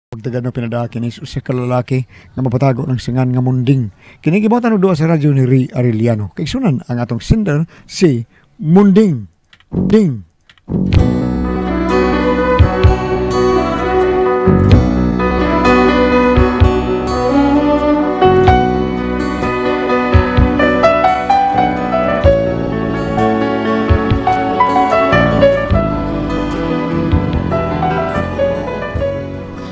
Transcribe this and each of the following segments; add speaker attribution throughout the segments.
Speaker 1: Pagdagan na pinadaki ni sa kalalaki nga mapatago ng singan nga munding. Kini gibotan og duha sa radyo ni Ri Arellano. Kay sunan ang atong sender si Munding. Ding.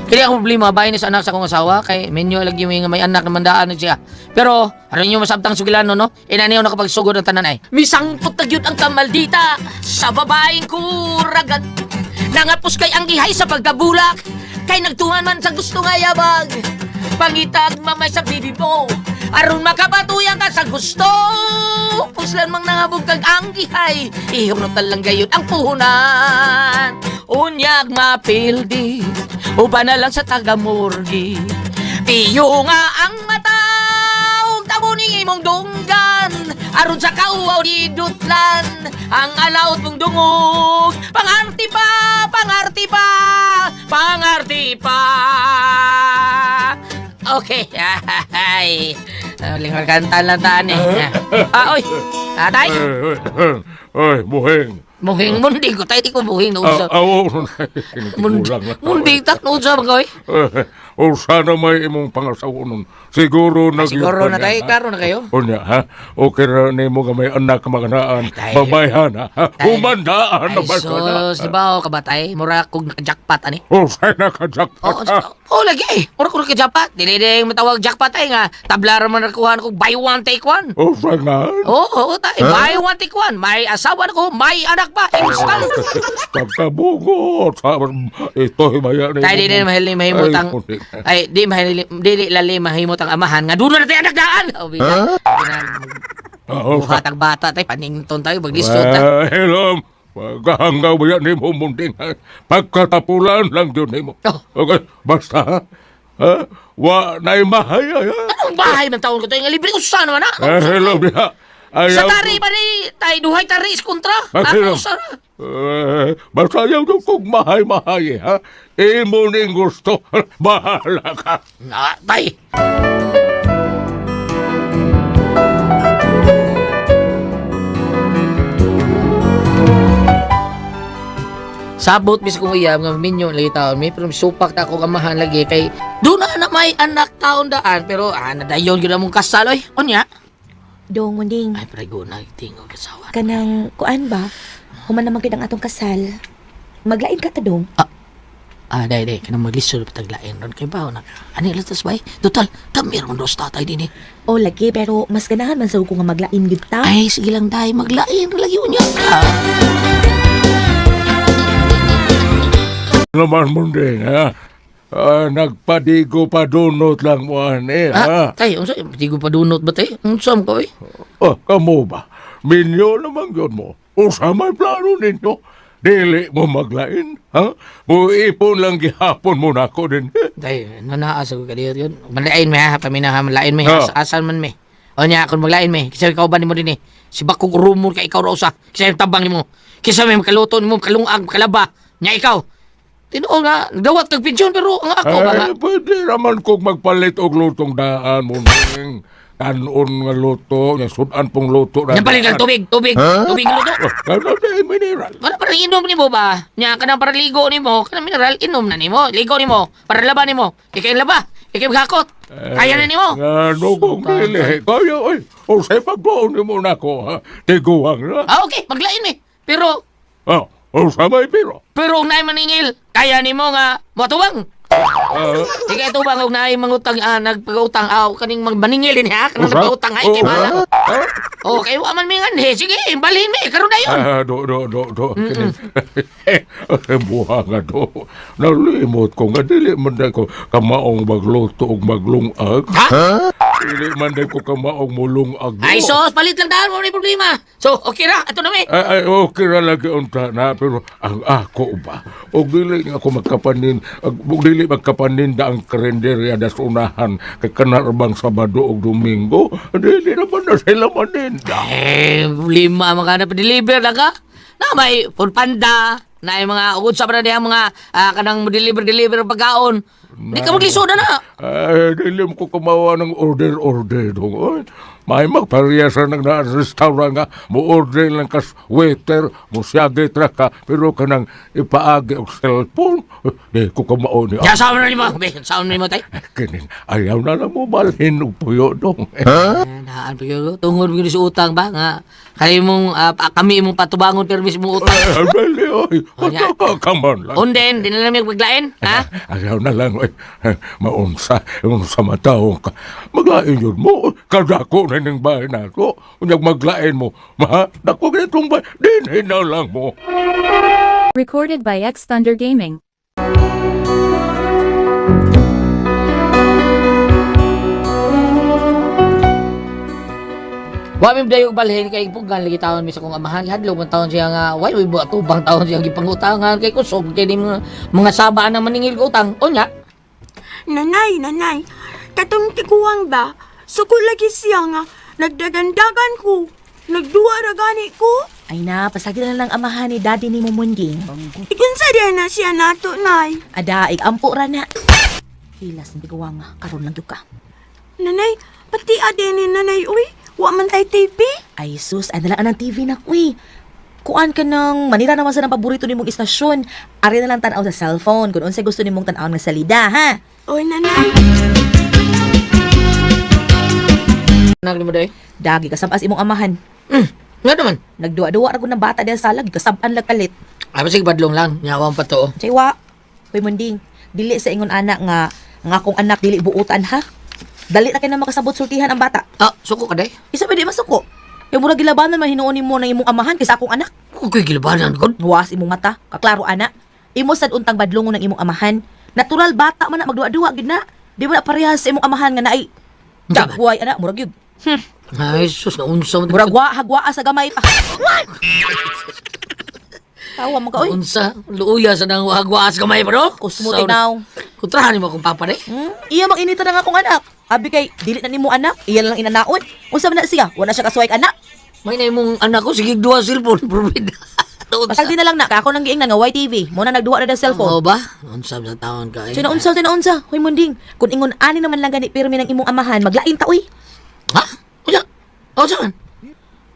Speaker 2: Kaya ako problema, bahay ni sa anak sa akong asawa, kay menyo lagi yung may anak na mandaan na siya. Pero, ano nyo masabtang sugilano, no? Inaniyaw na kapag sugod ng tanan ay, misangpot na yun ang kamaldita sa babaeng kuragat. Nangapos kay ang gihay sa pagkabulak, kay nagtuhan man sa gusto nga yabag. Pangitag mamay sa bibi mo, aron makapatuyan ka sa gusto. Puslan mang nangabog kag ang gihay, ihurot lang gayon ang puhunan. Unyag mapildi, uba na lang sa taga-murgi. Tiyo nga ang mata, ug tamuning imong dunggan. Aron sa kauaw di dutlan, ang alaot mong dungog. Pangarti pa, pangarti pa, pangarti pa. Okay, ay. Lingkod kanta lang taan eh. Oy, tatay.
Speaker 3: Ay, buhing.
Speaker 2: Muhing mundi ko, tayo di ko muhing na usap.
Speaker 3: Oo,
Speaker 2: Mundi,
Speaker 3: kulang na.
Speaker 2: mundi tak na usap ko eh.
Speaker 3: O sana may imong pangasawunon. Siguro na...
Speaker 2: Siguro na tayo, klaro na kayo.
Speaker 3: O niya, ha? Okay na ni mo nga may anak ka maganaan.
Speaker 2: Tay.
Speaker 3: Babayhan, ha? Humandaan
Speaker 2: Ay
Speaker 3: na ba ka na?
Speaker 2: sus, di ba o kabatay? Mura kong naka-jackpot ani.
Speaker 3: O sana ka-jackpot, ha?
Speaker 2: Lagi eh. Mura kong naka-jackpot. Dili matawag jackpot ay nga. Tablara man nakuha ko, buy one, take one.
Speaker 3: O sana?
Speaker 2: Oo, tayo. Buy one, take one. May asawa na ko, may anak pa. Install.
Speaker 3: Pagkabugot. Ito, himaya ni...
Speaker 2: Tayo di mahili mahimutang... Ay, di lali mahimot ang amahan. Nga doon na tayo anak daan. Buhatag bata tayo. Panington tayo. Maglisod tayo.
Speaker 3: Hello. Pagkahanggaw ba yan ni mo munding, ha? Pagkatapulan lang yun ni mo.
Speaker 2: Oh.
Speaker 3: Okay, basta, ha? Wa na imahay, ha?
Speaker 2: Anong bahay ng taon ko tayo? Nga libre usan naman, ha?
Speaker 3: Hello, diha.
Speaker 2: Sa tari pa ni tayo duhay tari is kontra.
Speaker 3: Hello.
Speaker 2: Usan.
Speaker 3: Basta yaw doon kung mahay-mahay, ha? Imo ning gusto. Bahala ka.
Speaker 2: Tay. Sabot bis kong iyam nga minyo lagi taon may pero supak ta ako kamahan lagi kay doon na may anak taon daan pero nadayon gyud among kasal oy unya
Speaker 4: Dong, Munding,
Speaker 2: ay prego na tingog kasawa
Speaker 4: kanang kuan ba? Human naman kitang atong kasal. Maglain ka ta, Dong.
Speaker 2: day kanang maglisod pataglain ron kay bawo na ani latas bay total kami ron dos tatay din eh
Speaker 4: O, lagi, pero mas ganahan man sa ko nga maglain gid ta.
Speaker 2: ay sige lang day maglain ron lagi unya
Speaker 3: Naman munding, ha? Nagpadigo pa dunot lang mo, ha?
Speaker 2: tay unsa di ko padunot ba tay unsam ko eh
Speaker 3: Kamo ba? Minyo naman yun mo. O sa may plano ninyo, dili mo maglain, ha? Muipon lang gihapon mo na ako din.
Speaker 2: tay nanaas ako kadiyo yun malain me ha paminaha malain me
Speaker 3: Ah.
Speaker 2: asan man me o nya kun maglain me kisa ikaw ba nimo din eh si bakog rumor kay ikaw ra usa kisa yung tabang nimo kisa may makaluto nimo kalungag kalaba nya ikaw tinuo nga dawat kag pensyon pero ang ako ba nga
Speaker 3: Pwede naman kong magpalit og lutong daan mo ning kanon nga luto, yung sudan pong luto na
Speaker 2: napalit lang tubig tubig tubig luto
Speaker 3: Ano na mineral?
Speaker 2: para para inom nimo ba nya kanang para ligo nimo kanang mineral inom na nimo ligo nimo para laba nimo ikay laba ikay gakot kaya na nimo
Speaker 3: Ano kong dili? Kaya, ay, o sa pagbaon mo na ko, ha? Tiguang na.
Speaker 2: okay maglain me pero
Speaker 3: O sa may piro.
Speaker 2: pero kung naay maningil kaya nimo nga matuwang Ika ito ba nga naay mangutang nagpagautang kaning maningil din ha kanang nagpautang ay kay bala. Oh, kay wa man mingan he sige balhin mi karon na yon.
Speaker 3: Do. Buha nga do. Nalimot ko nga dili man day ko kamaong magluto og maglungag.
Speaker 2: Ha?
Speaker 3: Dili man day ko kamaong mulungag.
Speaker 2: Ay sos palit lang daan mo ni problema. So okay ra ato na mi.
Speaker 3: Ay, okay ra lagi unta na pero ang ako ba og dili nga ako magkapanin og dili magkapaninda ang kalendarya das unahan kay kanarbang Sabado ug Domingo dili naman na sila maninda.
Speaker 2: Lima mga na pa-deliver na ka. Na may food panda, na yung mga ugod sa para diha mga kanang deliver pagkaon. Di ka maglisoda na.
Speaker 3: Ay, dili mo ko kumawa ng order dong. Oy, may magparehasa ng na restaurant nga, mo order lang kas waiter, mo siyagi tra ka, pero kanang ipaagi og cellphone. Di ko kumao ni.
Speaker 2: Ya, saan mo na lima. Be, saan mo na lima tayo?
Speaker 3: Kining, ayaw na lang mo balhin og puyo dong.
Speaker 2: Naan pa yun. Tungod mo yun sa utang ba? Nga, kami mong patubangon permis mong utang.
Speaker 3: Bali, oy, kaman lang.
Speaker 2: Unden, di na lang may paglain. Ha?
Speaker 3: Ayaw na lang, oy. Maunsa matahong ka. Maglain yun mo, kadako na ng bahay na to. Unyag maglain mo, dako ganitong bahay, dinhin na lang mo.
Speaker 5: Recorded by X Thunder Gaming.
Speaker 2: Wami dayo balhin kay pugan lagi taon mi sa kong amahan hadlo man taon siya nga way buat tubang taon siya gipangutangan kay kusog kay di mga saba na maningil ko utang. Unya.
Speaker 6: Nanay, katong tiguang ba? Suko lagi siya nga, nagdagandagan ko, nagduwa ra gani ko.
Speaker 4: Ay na, pasagi na lang amahan ni daddy ni Mumunding.
Speaker 6: Ikunsa din na siya nato, nay.
Speaker 4: Ada, ikampo ra na. Hilas ng bigawang karon lang yung ka.
Speaker 6: Nanay, pati ade ni nanay, uy, wa man tay TV.
Speaker 4: Ay sus, ay nalaan ng TV na kuy. Kuan ka nang manira naman sa ng paborito ni mong istasyon. Ari na lang tanaw sa cellphone kung unsay gusto ni mong tanaw ng salida, ha?
Speaker 6: Oy, nanay.
Speaker 2: Nagli mo day.
Speaker 4: Dagi kasabas imong amahan.
Speaker 2: Nga naman.
Speaker 4: Nagduwa-duwa ra gud ng bata diya sa salag, kasaban lang kalit.
Speaker 2: Ay basig badlong lang. Nyawang pa to.
Speaker 4: Chaywa, Hoy Munding, dili sa ingon anak nga akong anak dili buutan ha. Dali na kay na makasabot sultihan ang bata.
Speaker 2: Ah, suko ka day.
Speaker 4: Isa pa di masuko. Yung mura gilabanan man hinuon mo na imong amahan kaysa akong anak.
Speaker 2: Kukoy gilabanan ko.
Speaker 4: Huwas imong mata, kaklaro ana. Imo sad untang badlongon ng imong amahan. Natural bata man na magduwa-duwa gid na. Di mo na parehas sa imong amahan nga naay. Dagway ana, murag yun.
Speaker 2: Ay, sus, naunsa mo.
Speaker 4: Murag hagwaa sa gamay pa. Tawa mo ka, oy.
Speaker 2: Unsa? Luuya sa nang wagwaas kamay, bro.
Speaker 4: Kusmo tinaw.
Speaker 2: Kutrahan mo akong papa, day.
Speaker 4: Iya mag-inita na nga akong anak. Abi kay, dili na nimo anak, iya lang inanaon. Unsa man na siya? Wala siya kasuway anak.
Speaker 2: May na imong anak ko, sige duwa cellphone, probid.
Speaker 4: Pasal din na lang na, ako nang giingnan nga YTV. Muna nagduwa na ng cellphone.
Speaker 2: Oo ba? Unsa sa taon ka, eh.
Speaker 4: Tinaunsa. Hoy Munding, kung ingon ani naman lang gani pirmi ng imong amahan, maglain ta, uy.
Speaker 2: Ha? Uya? O, saan?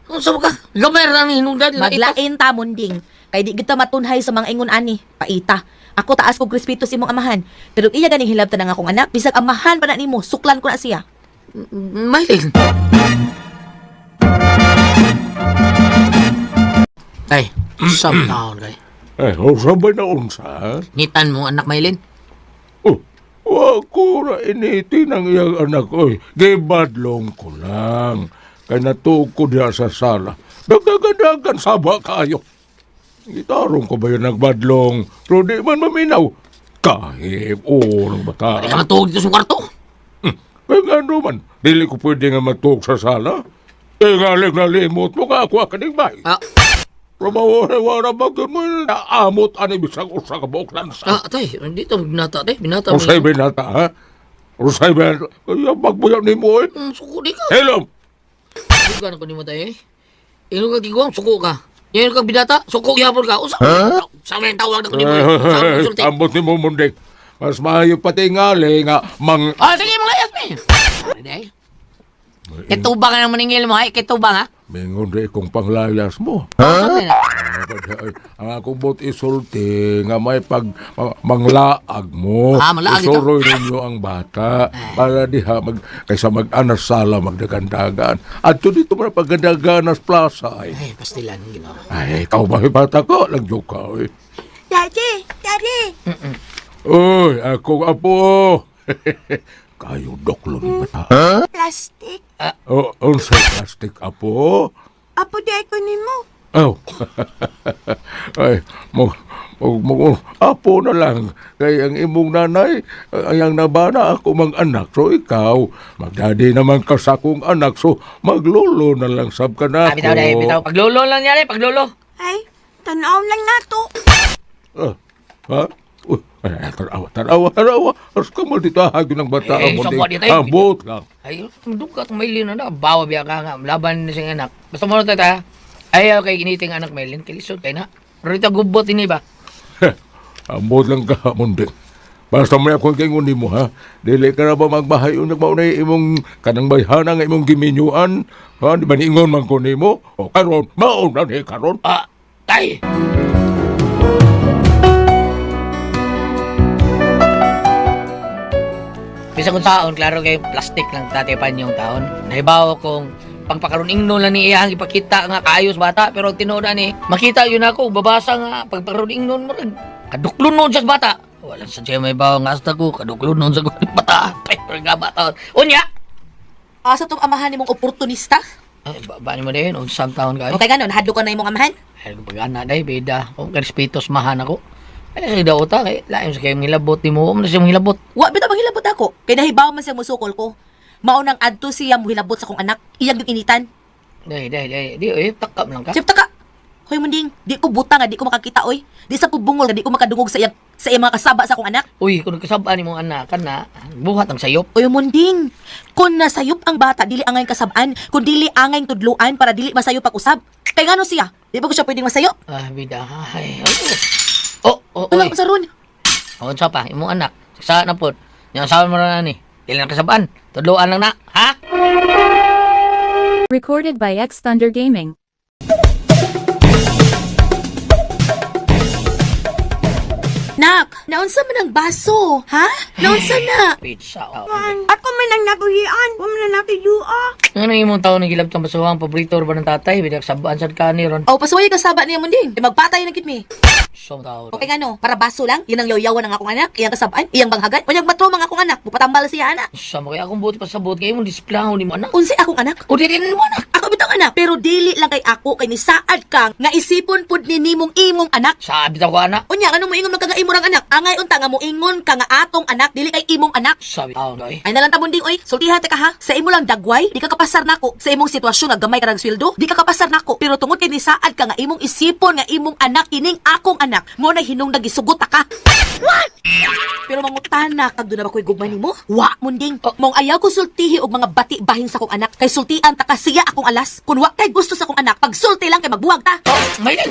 Speaker 2: Unsa mo ka? Gamay ra ni hinungdan.
Speaker 4: Maglain ta, Munding. Kay di kita matunhay sa mga ingon ani. Paita. Ako taas kog respeto sa imong amahan. Pero iya ganing hilabtan ng akong anak, bisag amahan pa na nimo, suklan ko na siya.
Speaker 2: Maylin. Tay, sa taon kay.
Speaker 3: Sabay na unsa?
Speaker 2: Nitan mo anak Maylin.
Speaker 3: Oh, wako na initi ng iyang anak, oy. Gibadlong ko lang. Kaya natuog ko diya sa sala. Nagdagadagan saba kayo. Gitarong ko ba yun nagbadlong? Pero di man maminaw. Kahit, ng bata.
Speaker 2: Ay ka matuog dito sa kwarto.
Speaker 3: Kaya nga naman, dili ko pwede nga matuog sa sala. Kaya nga nalimot mo nga ako akaning bay.
Speaker 2: Ah,
Speaker 3: Ramawara bagay mo naamot ani bisang usa ka buok lansa.
Speaker 2: tay, dito binata, tay. Binata mo.
Speaker 3: Rusay binata, ha? Rusay binata. Kaya magbuyak ni mo, eh.
Speaker 2: Suko di ka.
Speaker 3: Hello!
Speaker 2: Suko na ko ni mo tayo, eh. Ino ka gigwang, suko ka. Yan ka binata, suko gyapon ka. Usa. Sa may tawag na ko ni mo.
Speaker 3: Ambot ni mo, Mundik. Mas maayo pati ngali nga
Speaker 2: Ah, sige mga layas, me. Day. Kitubang ka ng maningil mo, ay. Kitubang, ha?
Speaker 3: Mingon di kong panglayas mo.
Speaker 2: Ha?
Speaker 3: Ang akong bot isulti nga may manglaag mo.
Speaker 2: Manglaag ito?
Speaker 3: Isuroy ninyo ang bata para diha kaysa mag-anas sala magdagandagan. At dito mo na pagdaganas plaza ay.
Speaker 2: Ay, pastilan, ginawa.
Speaker 3: Ay, ikaw ba bata ko? Nagjoke ka, oy.
Speaker 6: Daddy.
Speaker 3: Uy, akong apo. Kayo doklo ni bata.
Speaker 6: Plastic.
Speaker 3: Unsay plastic apo?
Speaker 6: Apo di ko nimo.
Speaker 3: Oh. Ay, apo na lang. Kaya ang imong nanay, ang nabana ako mang anak. So ikaw, magdadi naman ka sa akong anak. So maglolo na lang sab ka na ako.
Speaker 2: Bitaw, day, bitaw. Paglolo lang niya, paglolo.
Speaker 6: Ay, tanaw lang nato.
Speaker 3: Ha? Tanawa. As ka maltitahag ng bata.
Speaker 2: sabot dito, eh.
Speaker 3: Ambot lang.
Speaker 2: Ay, dugat Maylin na. Bawa biya ka nga. Laban na siyang anak. Basta mo na tayo, ayaw kay giniting anak Maylin. Kilisod tayo na. Pero ito gubot ini ba?
Speaker 3: Ambot lang ka, Mundik. Basta may akong kingon nimo ha. Dili ka na ba magbahay unyag maunay imong kanang bayhana nga imong giminyuan? Ha, di ba niingon man ko nimo? O karon, mauna ni karon.
Speaker 2: Tay! Bisa kung taon, klaro kay plastic lang tatipan yung taon. Nahibaw kung pagpakaroon ingnon lang ni iyang ipakita nga kaayos bata, pero tinuda ni makita yun ako, babasa nga pagpakaroon ingnon mo rin. Kaduklon nun sa bata. Wala sa siya may bawa nga asta ko, kaduklon nun sa bata. Pero nga bata. Unya!
Speaker 4: Asa tong amahan ni mong oportunista?
Speaker 2: Ay, ba mo din, unsang taon kayo.
Speaker 4: O kay ganon, hadlo ka na imong amahan?
Speaker 2: Ay, pag-ana dahi, beda. Kung respetos mahan ako. Ay, daw ta, kay laim sa kayong hilabot ni mo. Ano siya mong hilabot?
Speaker 4: Wa bitaw maghilabot ako. Kay nahibaw man siya musukol ko. Maunang adto siya muhilabot sa kong anak. Iyang yung initan.
Speaker 2: Dahi. Di, takap lang ka.
Speaker 4: Sipta ka. Hoy munding, di ko buta nga, di ko makakita oy. Di sa ko bungol nga, di ko makadungog sa iyang mga kasaba sa akong anak.
Speaker 2: Uy, kung nagkasabaan ni mong anak, kan na, buhat ang sayop.
Speaker 4: Oy munding, kung nasayop ang bata, dili angay kasabaan, kung dili angay tudluan para dili masayop pag usab. Kay ngano siya? Di ba ko siya pwedeng masayop?
Speaker 2: Ah, bida, ay.
Speaker 4: Wala ko sa ron.
Speaker 2: O, sa pa, imong anak, saan na po? Yung asawa mo na ni, dili na kasabaan. Tudluan lang na, ha?
Speaker 5: Recorded by X Thunder Gaming.
Speaker 4: Nak, naunsa man ang baso, ha? Naunsa na?
Speaker 2: Pizza.
Speaker 6: Ako man ang nabuhian. Huwag man na nakiyua.
Speaker 2: Ano yung mong taon ng gilab ng basuhang paborito ba ng tatay? Bida kasabaan sa kani ron.
Speaker 4: Oh, pasuway kasaba niya munding. Magpatay na kit mi.
Speaker 2: So, taon.
Speaker 4: Okay nga no, para baso lang, yun ang yaw-yawan ng akong anak, iyang kasabaan, iyang banghagan, unyag matro mga akong anak, bupatambal siya anak.
Speaker 2: Sa mo kaya akong buti pa sa buti kayo mong displaho ni mo anak.
Speaker 4: Unsi akong anak?
Speaker 2: O, di rin mo anak.
Speaker 4: Ako bitang anak, pero dili lang kay ako, kay nisaad kang, nga isipon pud ni nimong imong anak.
Speaker 2: Sabi ta ko anak.
Speaker 4: Unya, ano mo ingon magkanga imong anak? Angay unta nga mo ingon ka nga atong anak, dili kay imong anak.
Speaker 2: Sabi taon doy.
Speaker 4: Ay nalang tabunding oy, sultihan ta ka ha. Sa imo lang dagway, di ka kapasar nako. Sa imong sitwasyon nga gamay ka ng sweldo, di ka kapasar nako. Pero tungod kay nisaad ka nga imong isipon nga imong anak ining akong anak, mo na hinung nagisugot ka. What? Pero mangutana kag do na ba koy gugmay nimo? Wa munding. Mong ayaw ko sultihi og mga bati bahin sa akong anak. Kay sultian ta ka siya akong alas. Kun wa kay gusto sa akong anak, pagsulti lang kay magbuwag ta.
Speaker 2: May din.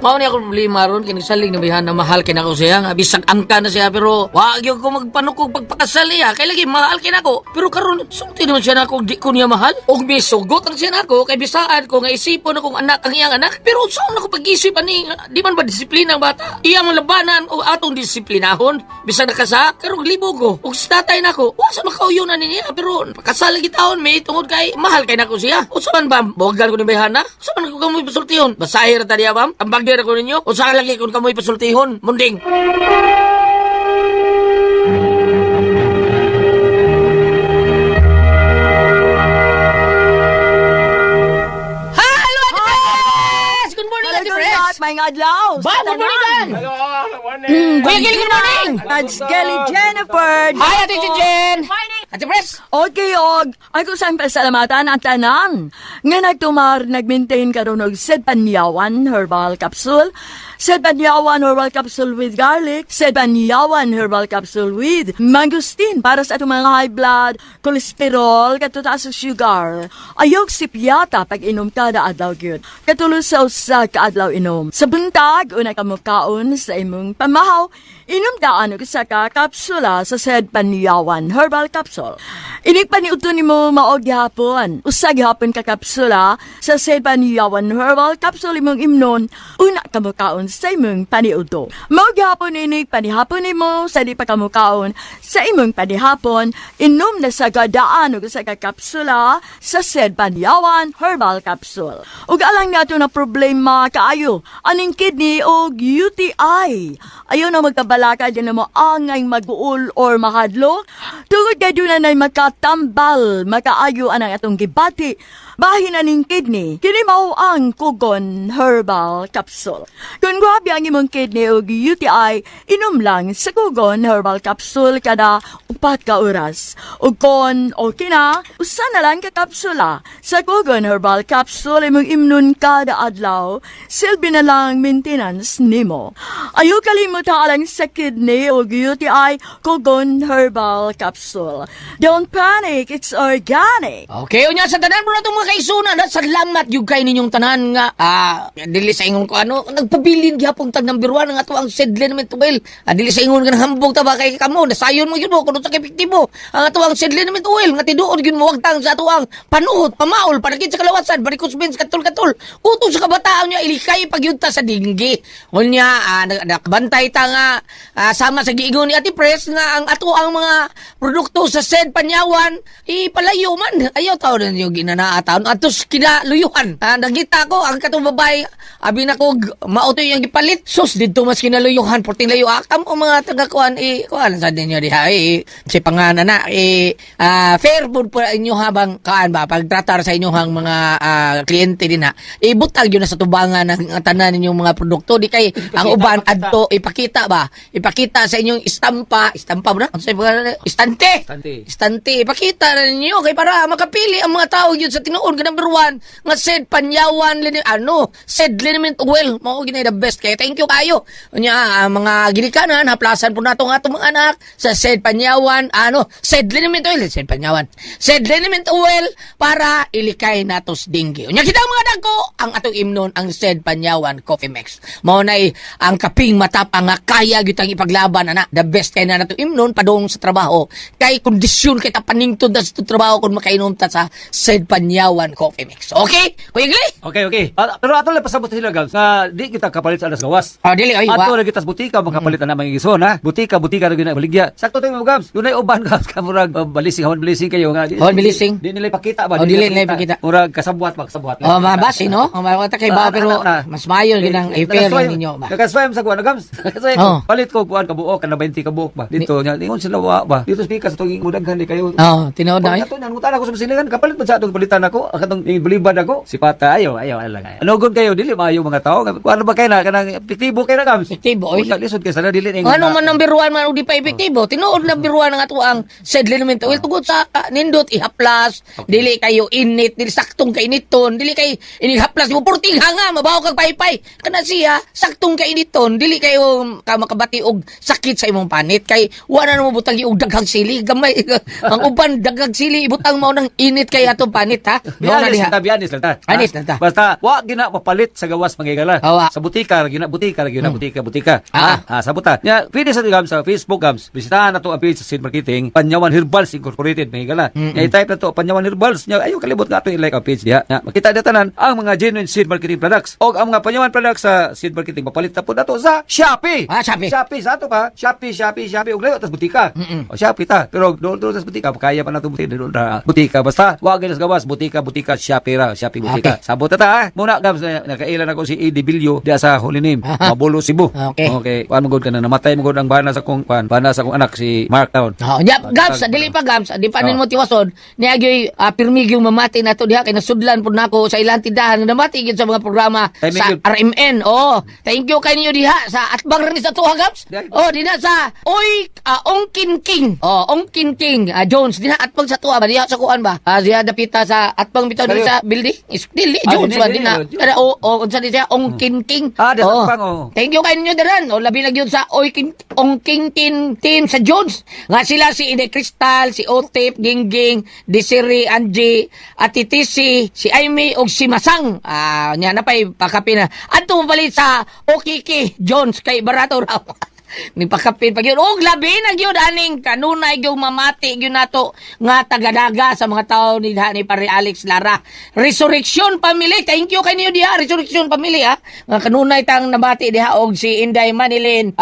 Speaker 2: Mao ni ako problema ron kini saling nabihan na mahal kina ko siya nga bisag angka na siya pero wag gyud ko magpanukog pagpakasal niya kay lagi mahal kina ko pero karon sulti naman siya nako di ko niya mahal og misugot ang siya nako kay bisaan ko nga isipon akong anak ang iyang anak pero saan ako pag-isip ani di man ba disiplina ang bata iyang labanan o atong disiplinahon bisag nakasa karon libo ko og sa tatay nako wa sa makauyon na niya pero pakasal lagi taon may tungod kay mahal kay nako siya o saan ba bogan ko ni bayhana saan ko kamoy pasultihon basahir ta diya bam ang bagder ko ninyo o saan lagi kung kamoy pasultihon munding.
Speaker 7: May adlaw.
Speaker 2: Ba, good morning, Dan! Kuya Gil, good morning!
Speaker 7: That's Kelly Jennifer.
Speaker 2: Hi, Ate Jen! Ate Pres!
Speaker 7: Okay, og. Ako sang pasalamatan ang tanan. Nga nagtumar, nag-maintain karon og Sed Panyawan Herbal Capsule. Sed Panyawan Herbal Capsule with garlic. Sed Panyawan Herbal Capsule with mangosteen para sa atong mga high blood, cholesterol, katutaas sa sugar. Ayog sipyata pag inom kada adlaw gyud. Katulos sa usa ka adlaw inom. Sa buntag, una ka mukaon sa imong pamahaw, inom daan og sa ka kapsula sa Sed Panyawan Herbal Capsule. Inig paniudto nimo maog gihapon. Usa gihapon ka kapsula sa Sed Panyawan Herbal Capsule imong imnon, una ka mukaon sa imong paniudto. Maog gihapon inig panihapon nimo sa di pa ka mukaon sa imong panihapon, inom na sa gadaan og sa ka kapsula sa Sed Panyawan Herbal Capsule. Ug alang nato na problema kaayo aning kidney o UTI. Ayaw na magkabalaka dyan na mo angay mag-uol or mahadlo. Tungod ka dyan na makatambal, makaayo anang atong gibati. Bahin aning kidney, kini mao ang Kugon Herbal Capsule. Kung Kung grabe ang imong kidney o UTI, inom lang sa Kugon Herbal Capsule kada 4 ka oras. O kung okay na, usa na lang ka kapsula. Sa Kugon Herbal Capsule, imong imnon kada adlaw, silbi na lang maintenance nimo. Ayaw kalimutan lang sa kidney o UTI, Kugon Herbal Capsule. Don't panic, it's organic.
Speaker 2: Okay, unya sa tanan mo na itong mga kaisunan, salamat yung kay ninyong tanan nga, dili sa ingon ko ano, nagpabilin gyapon tag number 1 ang ato ang settlement oil. Dili sa ingon ka ng hambog ta ba kay kamo, nasayon mo yun mo, kung sa epektibo, ang ato ang settlement oil, nga tiduod yun mo, wagtang sa ato ang panuot, pamaol, panakit sa kalawasan, barikos bens, katul-katul, kuto sa kabataan niya, ilikay pagyunta sa dinggi. Unya, nakabantay ta nga, sama sa giingon ni Ate Pres, nga ang ato ang mga produkto sa said panyawan, ipalayo man. Ayaw tao na yung ginanaataon. Atos kinaluyuhan. Nagita ko, ang katong babae, abi na ko, mauto yung gipalit. Sus, dito mas kinaluyuhan, porting layo. Akam o mga tagakuan, kuan sa ninyo diha, si pangana na, fair food po inyo habang, kaan ba, pagtratar sa inyong mga kliyente din ha, ibutag yun na sa tubangan ng tanan ninyong mga produkto. Di kay, ang uban, adto, ipakita ba? Ipakita sa inyong istampa ba na? Istante. Ipakita na ninyo, kay para makapili ang mga tao yun sa tinuod ka number 1 nga said panyawan said liniment oil mao gina the best kay thank you kayo nya mga ginikanan haplasan po nato nga atong mga anak sa said panyawan said liniment oil para ilikay natos dinggi nya kita mga dagko ang atong imnon ang said panyawan coffee mix mao nay ang kaping matapang nga kaya gyud ipaglaban ana the best kay na nato imnon padung sa trabaho kay kondisyon kay tapaningtod sa trabaho kung makainom ta sa said panyawan coffee mix. Okay? Kuya Gli?
Speaker 8: Okay. Pero ato lang pasabot sila gams nga di kita kapalit sa alas gawas.
Speaker 2: Dili ay
Speaker 8: Ato lang kita sa butika makapalit na mga igsoon ha. Butika na gina baligya. Sakto tayo mo gams. Yun ay uban gams ka murag balising kayo nga.
Speaker 2: Balising?
Speaker 8: Di nila ipakita ba?
Speaker 2: Dili nila ipakita.
Speaker 8: Murag kasabwat.
Speaker 2: Mabasi no? Mawata kay ba pero mas mayo ginang i-fair ninyo ba.
Speaker 8: Nakaswam sa kuan gams. Kasi palit ko kuan kabuok kana 20 kabuok ba. Dito nya ingon sila ba. Dito speaker sa tunging mudaghan di kayo.
Speaker 2: Tinood na ay.
Speaker 8: Ato nan mutan ako sa basilan kapalit ba sa atong palitan ako akatong bilibad ako. Si Pata ayo lang. Anogon kayo dili maayo mga tao. Ano ba kay na kanang epektibo kay na gams.
Speaker 2: Epektibo oy.
Speaker 8: Lisod kay sana dili ning.
Speaker 2: Ano man number 1 man udi pa epektibo. Tinuod number 1 ang ato ang said liniment oil tugod sa nindot ihaplas. Dili kayo init, dili saktong kainiton, dili kay inihaplas mo porting hanga mabaw kag paypay. Kana siya saktong kainiton, dili kayo makabati og sakit sa imong panit kay wala na mo butang og daghang sili gamay ang uban daghang sili ibutang mao nang init kay atong panit ha.
Speaker 8: Bianis lang ta.
Speaker 2: Anis na ta.
Speaker 8: Basta wa gina mapalit sa gawas mangigala. Sa butika butika. Sabuta. Ya, pwede sa gams sa Facebook gams. Bisitahan nato ang page sa Seed Marketing, Panyawan Herbals Incorporated mangigala. I-type na to Panyawan Herbals. Nya ayo kalibot nga ato i-like ang page diha. Makita na tanan ang mga genuine Seed Marketing products o ang mga Panyawan products sa Seed Marketing mapalit na po nato sa Shopee. Shopee sa ato pa. Shopee og layo tas butika. O Shopee ta. Pero doon sa butika kaya pa nato butika basta wa ginas gawas butika Shopee butika. Sabot ta ha. Muna gams nakailan ako si Edibilio dia sa Holy Name. Mabulo Cebu. Okay. Paano gud ka na namatay mo gud ang bana sa kong anak si Mark Town.
Speaker 2: Gams dili pa gams di pa nin mo tiwason ni agyoy pirmigyo mamati nato diha kay nasudlan pud nako sa ilang tindahan namati gyud sa mga programa sa RMN. Thank you kay ninyo diha sa atbang rin sa tuha gams. Diha sa Ongkin King Jones diha atbang sa tuha ba diha sa kuan ba diha dapita sa atbang bitaw diha sa building dili Jones ba dinha unsa di siya Ongkin King. Thank you kay ninyo daran labi na gyud sa Ongkin King team sa Jones nga sila si Ine Crystal, si Otip, Gingging, Desiree, Angie, Atitisi, si Aimee og si Masang. Nya na pay pakapin na. Adto palit sa Okiki Jones kay barato raw. Ni pakapin pag yun. Labi na yun, aning kanunay yung mamati yun nato nga tagadaga sa mga tao ni Pare Alex Lara. Resurrection Family, thank you kay niyo diha, Resurrection Family ha. Nga kanunay tang nabati diha og si Inday Manilin,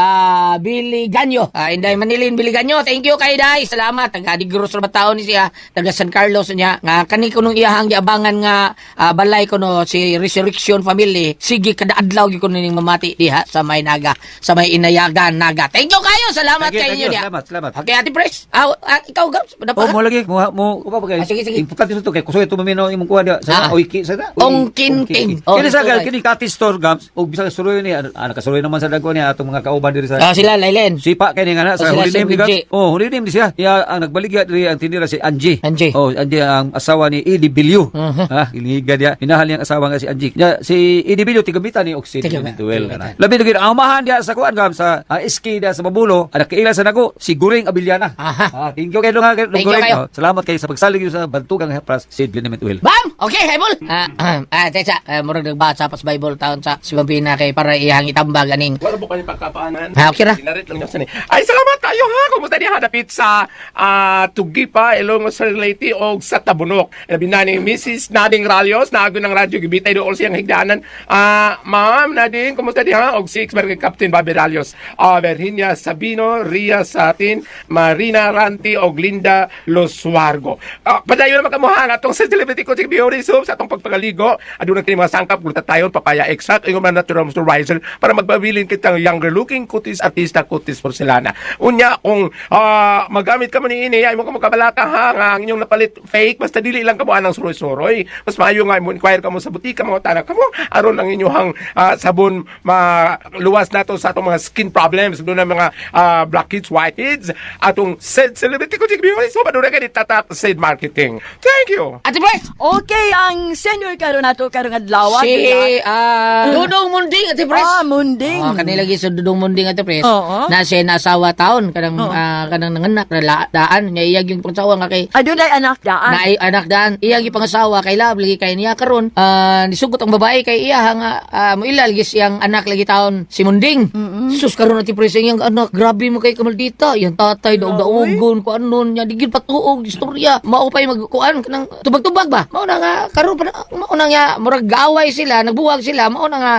Speaker 2: Billy Ganyo. Inday Manilin, Billy Ganyo, thank you kay Day, salamat. Taga-digros na tao ni siya, taga San Carlos niya. Nga kani ko nung iyahang giabangan nga balay ko no, si Resurrection Family. Sige, kada adlaw ko ning mamati diha sa may naga, sa may inayagan Naga. Thank you kayo. Salamat
Speaker 8: Thank you,
Speaker 2: kayo
Speaker 8: thank you.
Speaker 2: niya.
Speaker 8: Salamat.
Speaker 2: Okay, Ate Pres. Ikaw, Gabs.
Speaker 8: Oh, mo lagi, mo pa bagay.
Speaker 2: Sige.
Speaker 8: Importante ito kay kusoy tumaminaw imong kuha dia sa oiki sa da.
Speaker 2: Ongkin-king.
Speaker 8: Kini sa
Speaker 2: Right.
Speaker 8: kini Kati Store Gams, og bisa suroy ni nakasuroy naman sa dagko niya atong mga kauban diri sa.
Speaker 2: Sila, Laylen.
Speaker 8: Sipa kay ni nga na sa
Speaker 2: Sila
Speaker 8: huli
Speaker 2: si
Speaker 8: name ni
Speaker 2: Bridget.
Speaker 8: Gams. Oh, huli name ni siya. Iya ang nagbaligya diri ang tinira si Angie.
Speaker 2: Angie.
Speaker 8: Oh, Angie ang asawa ni Edie Bilyu. Ha, iliga dia. Minahal niyang asawa nga si Angie. Ya, si Edie Bilyu tigabita ni Oxid Mentuel kana. Labi dugid ang amahan dia sa kuan Gams sa SK dia sa Mabulo. Anak kaila sa nako si Guring Abiliana. Thank you kayo nga
Speaker 2: Thank you kayo.
Speaker 8: salamat kayo sa pagsalig sa bantugang hapras Sid Mentuel.
Speaker 2: Bam! Okay, Haibol. Tesa, murag nagbasa pa sa Bible taon sa si Bambina kay para iyang itambag aning.
Speaker 9: Wala po kayo pagkapaanan.
Speaker 2: Okay ra.
Speaker 9: Sinarit lang niya sa ni. Ay, salamat kayo ha. Kumusta niya hadapit sa Tugipa, Ilongos Leyte o sa Tabunok. Labi na ni Mrs. Nading Ralios, naago ng radyo, gibitay doon siyang higdanan. Ma'am Nading, kumusta niya? Og 6, Barangay Captain Bobby Ralios. Virginia Sabino, Ria Satin, Marina Ranti, og Linda Losuargo. Padayon naman kamuhang atong sa celebrity ko, Beauty Soup, sa atong pagpagaligo. Adun na kini mga sangkap, glutatayon, papaya extract, yung mga natural moisturizer para magbabilin kitang younger looking kutis, artista kutis porcelana. Unya, kung magamit ka mo ni ini, ay mo ka magkabalaka ha, nga ang inyong napalit fake, basta dili lang ka mo anang suroy-suroy. Mas maayo nga mo inquire ka mo sa butika, mga tanak ka mo, aron ang inyong sabon maluwas nato sa atong mga skin problems, doon ang mga blackheads, whiteheads, atong said celebrity ko, so madura ka ni Tatat Said Marketing. Thank you!
Speaker 2: Ate Pres!
Speaker 7: Okay, ang senior karon nato karong adlaw.
Speaker 2: Si Dudong Munding, Ate Pres.
Speaker 7: Munding.
Speaker 2: Kanila lagi sa Dudong Munding, Ate Pres.
Speaker 7: Oo.
Speaker 2: Na siya nasawa taon, kanang nanganak na daan. Niya iyag yung pangsawa nga kay
Speaker 7: Adun ay anak daan.
Speaker 2: na anak daan. Iyag yung pangasawa kay lab, lagi kay niya karon. Nisugot ang babae kay iya nga muilal gis yang anak lagi taon si Munding. Sus karon Ate Pres yang anak grabe mo kay kamaldita. Yang tatay daog-daogon ko anon niya digil patuog istorya. Mao pay magkuan kanang tubag-tubag ba? Mao na nga karon mao na nga murag gaway sila, nagbuwag sila, mao na nga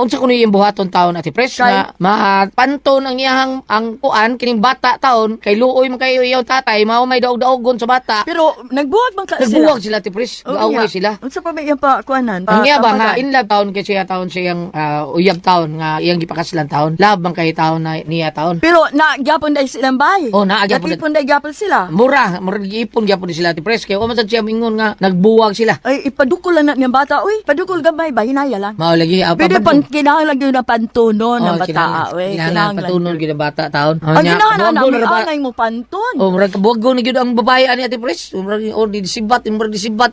Speaker 2: unsa kuno yung buhaton taon Ate Pres nga mapanton ang iyang ang kuan kining bata taon kay luoy man kayo iyang tatay mao may daog-daogon sa bata.
Speaker 7: Pero nagbuwag man ka sila.
Speaker 2: Nagbuwag sila Ate Pres, gaway sila.
Speaker 7: Unsa pa may iyang pa kuanan?
Speaker 2: Ang iya ba nga in love taon kay siya taon siyang uyab taon nga iyang gipakaslan taon. Love bang kay taon na niya taon.
Speaker 7: Pero nagyapon dai silang bay.
Speaker 2: Oh, nagyapon
Speaker 7: dai gyapon sila.
Speaker 2: Mura giipon gyapon sila Ate Pres kay o man sad siya mingon nga nagbuwag sila.
Speaker 7: Ay ipadukol lang na niyang bata. Uy, padukol gamay ba hinaya lang.
Speaker 2: Mao lagi
Speaker 7: Pwede pan kinahanglan gyud na pantunon ng bata.
Speaker 2: Kinahanglan patunon gyud ang bata taon.
Speaker 7: Ang kinahanglan na may mo panton.
Speaker 2: Oh, murag kabuwag na gyud ang babae ani Ate Pres. Murag disibat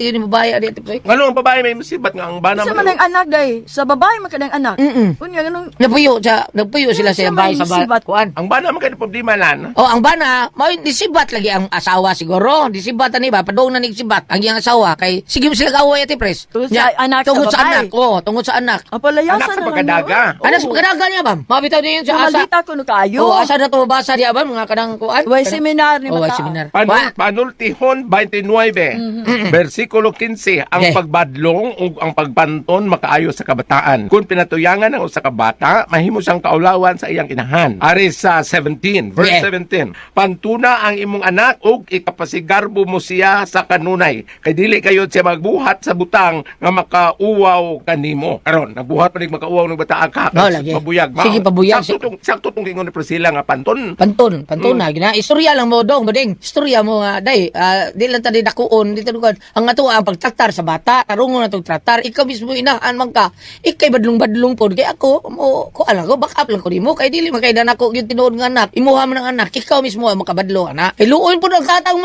Speaker 2: yun yung babae ani Ate Pres.
Speaker 9: Ngano ang babae may musibat nga ang bana
Speaker 7: Sa man ang anak day, sa babae man kanang anak. Unya ganun.
Speaker 2: Nagpuyo sila sa bahay sa kuan.
Speaker 9: ang bana man kay problema lan.
Speaker 2: Oh, ang bana, mao disibat lagi ang asawa siguro. Disibat ani ba? Padung na nigsibat ang iyang asawa kay sige mo sila kaaway Ate Pres.
Speaker 7: Tungod sa anak sa
Speaker 2: Tungod sa
Speaker 7: babae.
Speaker 2: anak. Oh, tungod sa anak.
Speaker 7: Apalayasan
Speaker 9: Anak sa pagkadaga.
Speaker 2: Anak sa pagkadaga niya ba? Mabitaw niya yun sa asa.
Speaker 7: Malita ko no kayo.
Speaker 2: Oh, asa na to basa diya ba mga kanang kuan?
Speaker 7: Way seminar ni
Speaker 2: Oh, way
Speaker 7: bata.
Speaker 2: seminar.
Speaker 9: Panultihon 29, versikulo 15, ang
Speaker 2: Okay.
Speaker 9: pagbadlong ug ang pagpanton makaayo sa kabataan. Kung pinatuyangan ng usa ka bata, mahimo siyang kaulawan sa iyang inahan. Ari sa 17, verse
Speaker 2: Yeah.
Speaker 9: 17. Pantuna ang imong anak ug ikapasigarbo mo siya sa kanunay. Kay dili kayo siya magbuhat sa butang nga makauwaw kanimo. Karon, nagbuhat pa ning makauwaw ng bata ka.
Speaker 2: Mao lagi.
Speaker 9: Pabuyag.
Speaker 2: Sige, pabuyag.
Speaker 9: Sakto tong gingon ni Priscilla nga panton.
Speaker 2: Panton na gina. Istorya lang mo dong bading. Istorya mo nga day. Di lang tadi dakuon dito dugan. Ang ato ang pagtratar sa bata, tarungon na tong tratar. Ikaw mismo inahan man ka. Ikay badlong-badlong pod kay ako mo ko alam ko back up lang ko nimo kay dili man kay danako gyud tinuod nga anak. Imuha man ang anak. Ikaw mismo ang makabadlo anak. Kay luoy pod ang katang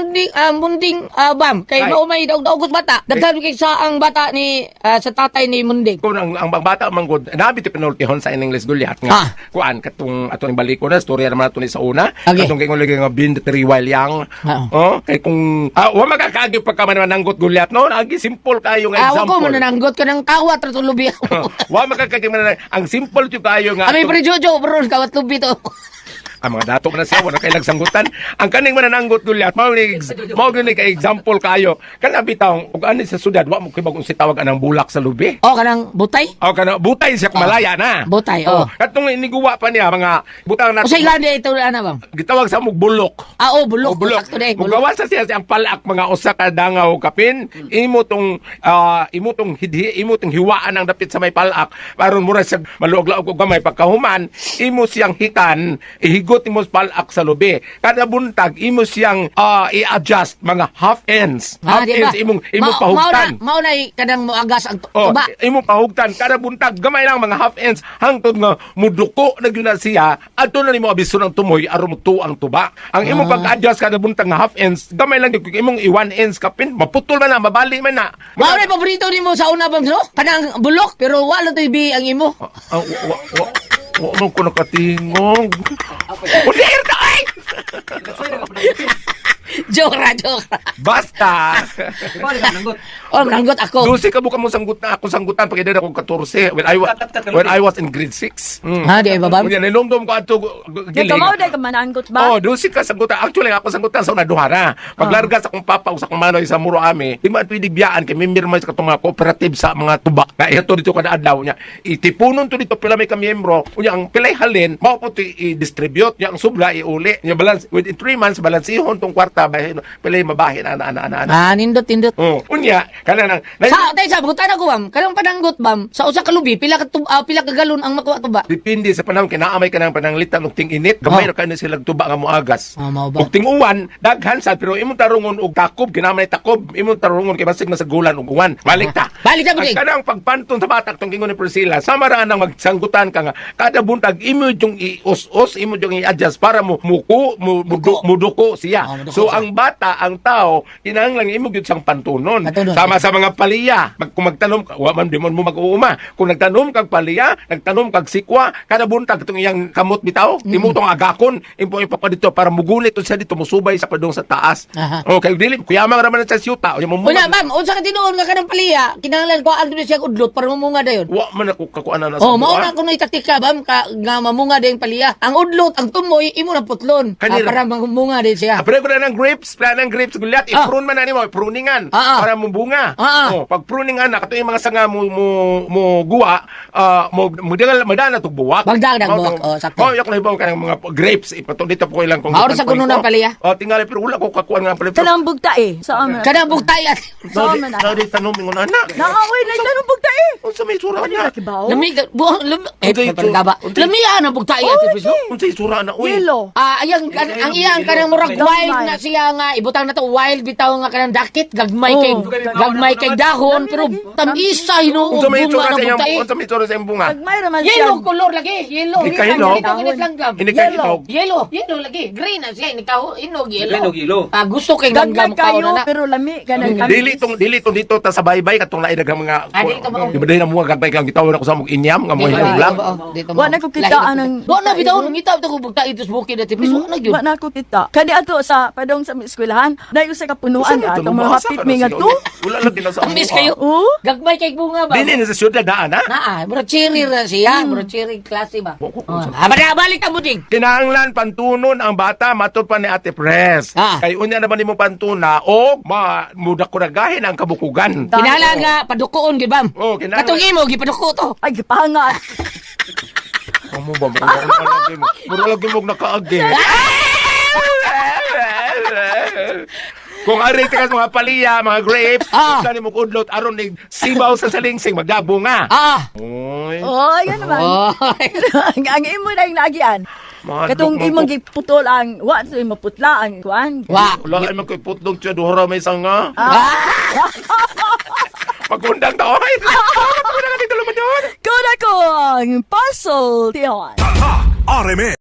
Speaker 2: munding bam. Kay
Speaker 9: Ay.
Speaker 2: mao may daog-daogot bata. Daghan kay sa ang bata ni sa tatay ni Munding.
Speaker 9: Kung ang bata manggod nabi ti penultihon sa ining Les Goliath nga kuan katong atong baliko na storya naman ato ni sa una
Speaker 2: Okay.
Speaker 9: katong gingon lagi nga bin the three while young kay kung wa magakagyo pagka man nanggot Goliath no agi simple kayo nga
Speaker 2: Awa ko
Speaker 9: example
Speaker 2: man nananggot ka ng kawat ra tulubi ako.
Speaker 9: wa magakagyo man ang simple jud kayo nga
Speaker 2: Ami pre Jojo bro kawat lubi to.
Speaker 9: Ang mga dato na siya, wala kailang sanggutan. Ang kaning manananggot gulyat, mao ni ka example kayo. Kana bitaw, ug ani sa sudad, wa mo kibag unsa tawag anang bulak sa lubi.
Speaker 2: O, kanang butay?
Speaker 9: O kana butay siya kumalaya na.
Speaker 2: Butay, oh.
Speaker 9: Katong iniguwa pa niya mga butang na
Speaker 2: O, sa ilanda ito, ano bang?
Speaker 9: gitawag sa mong bulok.
Speaker 2: Ah, oh, bulok.
Speaker 9: Bulok.
Speaker 2: Sakto na eh, bulok.
Speaker 9: Mugawa sa siya siyang palak mga usa ka dangaw kapin. Imo tong hiwaan ang dapit sa may palak. Aron mura siya maluog-laog og gamay pagkahuman, imo siyang hitan, ihigot imo sa palak sa lubi. Kada buntag imo siyang i-adjust mga half ends. Half
Speaker 2: diba?
Speaker 9: ends imong pahugtan.
Speaker 2: Mao na kanang moagas ang
Speaker 9: Oh,
Speaker 2: tuba.
Speaker 9: imo pahugtan kada buntag gamay lang mga half ends hangtod nga muduko na gyud na siya adto na nimo abiso ng tumoy aron mutuo ang tuba. Ang imong pag-adjust kada buntag nga half ends gamay lang gyud imong i-one ends kapin maputol man na mabali man na.
Speaker 2: Mao na paborito nimo sa una bang no? Kanang bulok pero wala to ibi ang imo.
Speaker 9: Wa ko nakatingog. Ulir na ay!
Speaker 2: Joke ra.
Speaker 9: Basta.
Speaker 2: Oh, nanggot ako.
Speaker 9: Dusi ka buka mo sanggutan ako sanggutan pag edad ako 14 when I was in grade 6.
Speaker 2: Ha, di ba bam?
Speaker 9: Unya nilumdum ko ato
Speaker 7: Kaya kamaw day ka mananggot ba?
Speaker 9: Oh, dusi ka sanggutan. Actually ako sanggutan sa una duhara. Paglarga sa akong papa sa akong manoy sa Muro Ami, di man pwede biyaan kay mimirmay sa katong mga cooperative sa mga tuba. Kaya ito dito kada adlaw niya. Itipunon to dito pila may kamiyembro. Unya ang pilay halin, mao po i-distribute. Nya ang subla iuli. Nya balance within 3 months balansihon tong kwarta bahin pilay mabahin ana.
Speaker 2: Ah, nindot.
Speaker 9: Oh, unya kana nang
Speaker 2: Sa butan ako bam. Kanang pananggot bam. Sa usa ka lubi pila ka galon ang makuha tuba.
Speaker 9: depende sa panahon kinaamay ka ng pananglitan og ting-init gamay ra kanila silang tuba nga moagas.
Speaker 2: Mao ba?
Speaker 9: Og ting-uwan daghan sad pero imong tarungon og takob kinamay takob imong tarungon kay basig na sa gulan og uwan. Balik ta.
Speaker 2: Balik ta,
Speaker 9: Ang
Speaker 2: Buting.
Speaker 9: kanang pagpanton sa batak tong ingon ni Priscilla sama ra nang magsanggutan ka nga kada buntag imo yung i-us-us imo yung i-adjust para muduko siya.
Speaker 2: Muduko
Speaker 9: So
Speaker 2: siya.
Speaker 9: ang bata ang tao kinahanglan imo gyud sang pantunon.
Speaker 2: Pantunon.
Speaker 9: Sama sa mga paliya. Kung magtanom ka, wa man di mo mag-uuma. Kung nagtanom kag paliya, nagtanom kag sikwa, kada buntag itong iyang kamot bitaw, imutong agakon, impo pa dito para mugunit to siya dito musubay sa padong sa taas.
Speaker 2: Aha.
Speaker 9: Okay, dili kuyamang ra man sa siyuta.
Speaker 2: Una bam, unsa ka tinuon nga kanang paliya, kinahanglan ko aldo siya udlot para mamunga dayon.
Speaker 9: Wa man ako kakuan na
Speaker 2: Oh, mao na kuno taktika bam ka nga mamunga dayon paliya. Ang udlot, ang tumoy imo na putlon. Para mamunga din siya.
Speaker 9: Apre ko na ng grapes, gulyat, i-prune man na nimo, pruningan para mubunga. Oh, pag pruningan na kato yung mga sanga mo guwa, madana tog buwak.
Speaker 2: Magdagdag buwak, sakto.
Speaker 9: Oh, yak na ibang kanang mga grapes, ipato dito po ilang kung.
Speaker 2: Mao sa kuno na paliya.
Speaker 9: Oh, tingali pero wala ko kakuan nga pala.
Speaker 7: Kanang bugta eh. Sa amin.
Speaker 2: Kanang bugtay at
Speaker 7: Sa amin na.
Speaker 9: Dali tanong mingon ana.
Speaker 7: Naaway na kanang bugta eh.
Speaker 9: Unsa may sura
Speaker 7: Ano
Speaker 9: na?
Speaker 7: na kibaw?
Speaker 2: lami
Speaker 9: Unsay
Speaker 2: pagdaba.
Speaker 9: unsay-
Speaker 2: Lami ana bugtay at piso.
Speaker 9: Unsay sura na uy?
Speaker 7: Yellow.
Speaker 2: Ang iyang kanang murag wild na siya nga ibutang na to wild bitaw nga kanang dakit gagmay kay dahon pero tamisa hinuog
Speaker 9: Unsa may
Speaker 2: bunga
Speaker 9: sura
Speaker 2: na
Speaker 9: sa iyang
Speaker 2: bugtay.
Speaker 9: unsa may sura sa iyang bunga?
Speaker 7: Pagmay raman
Speaker 2: Yellow color lagi, yellow.
Speaker 9: Hindi ka hinog? Hindi ka hinog.
Speaker 2: Yellow lagi. Green na siya, ikaw hinog yellow.
Speaker 8: Gilo.
Speaker 2: Gusto kay
Speaker 7: Gagmay
Speaker 2: langgam ka
Speaker 7: kayo
Speaker 2: na.
Speaker 7: pero lami kanang
Speaker 9: Dili tong dito ta sa baybay katong naay daghang mga
Speaker 2: Dili ka ba?
Speaker 9: di ba dahil na mga gagmay kang gitawon ako sa mong inyam nga mo lang.
Speaker 7: Wa na ko kitaan ng-
Speaker 2: Wa na bitaw nang itaw ko bugta ito sa bukid at piso na gyud.
Speaker 7: Wa na ko kita. Kani ato sa padong sa eskwelahan, dai usa ka punuan atong mga hapit mi nga to.
Speaker 9: Wala lang dinasa.
Speaker 2: Tamis kayo.
Speaker 7: Oh,
Speaker 2: Gagmay kay bunga ba?
Speaker 9: Dili na sa syudad na ana.
Speaker 2: Naa, bro cherry ra siya, bro cherry klase ba. Balik ta buting.
Speaker 9: Kinahanglan pantunon ang bata matud pa ni Ate Pres. Kay unya naman nimo pantuna o mudak ko ragahin ang kabukugan.
Speaker 2: Kinahanglan nga padukoon gid bam.
Speaker 9: Oh, kinahanglan.
Speaker 2: Katong imo gipaduko to.
Speaker 7: ay gipahangat.
Speaker 9: Amo ba mura lagi mo nakaagi. Kung ari ka sa mga paliya, mga grapes, saan mo kudlot aron ni sibaw sa salingsing magdabunga. Oy.
Speaker 7: Oh, yan naman. Ang imo na yung lagian. Katong imong giputol ang wa so imo putla ang kuan.
Speaker 9: Wala ay magkiputlong siya duhara may sanga. Magundang ta oy.
Speaker 7: Kuna ko ang puzzle tiyon.
Speaker 10: RMN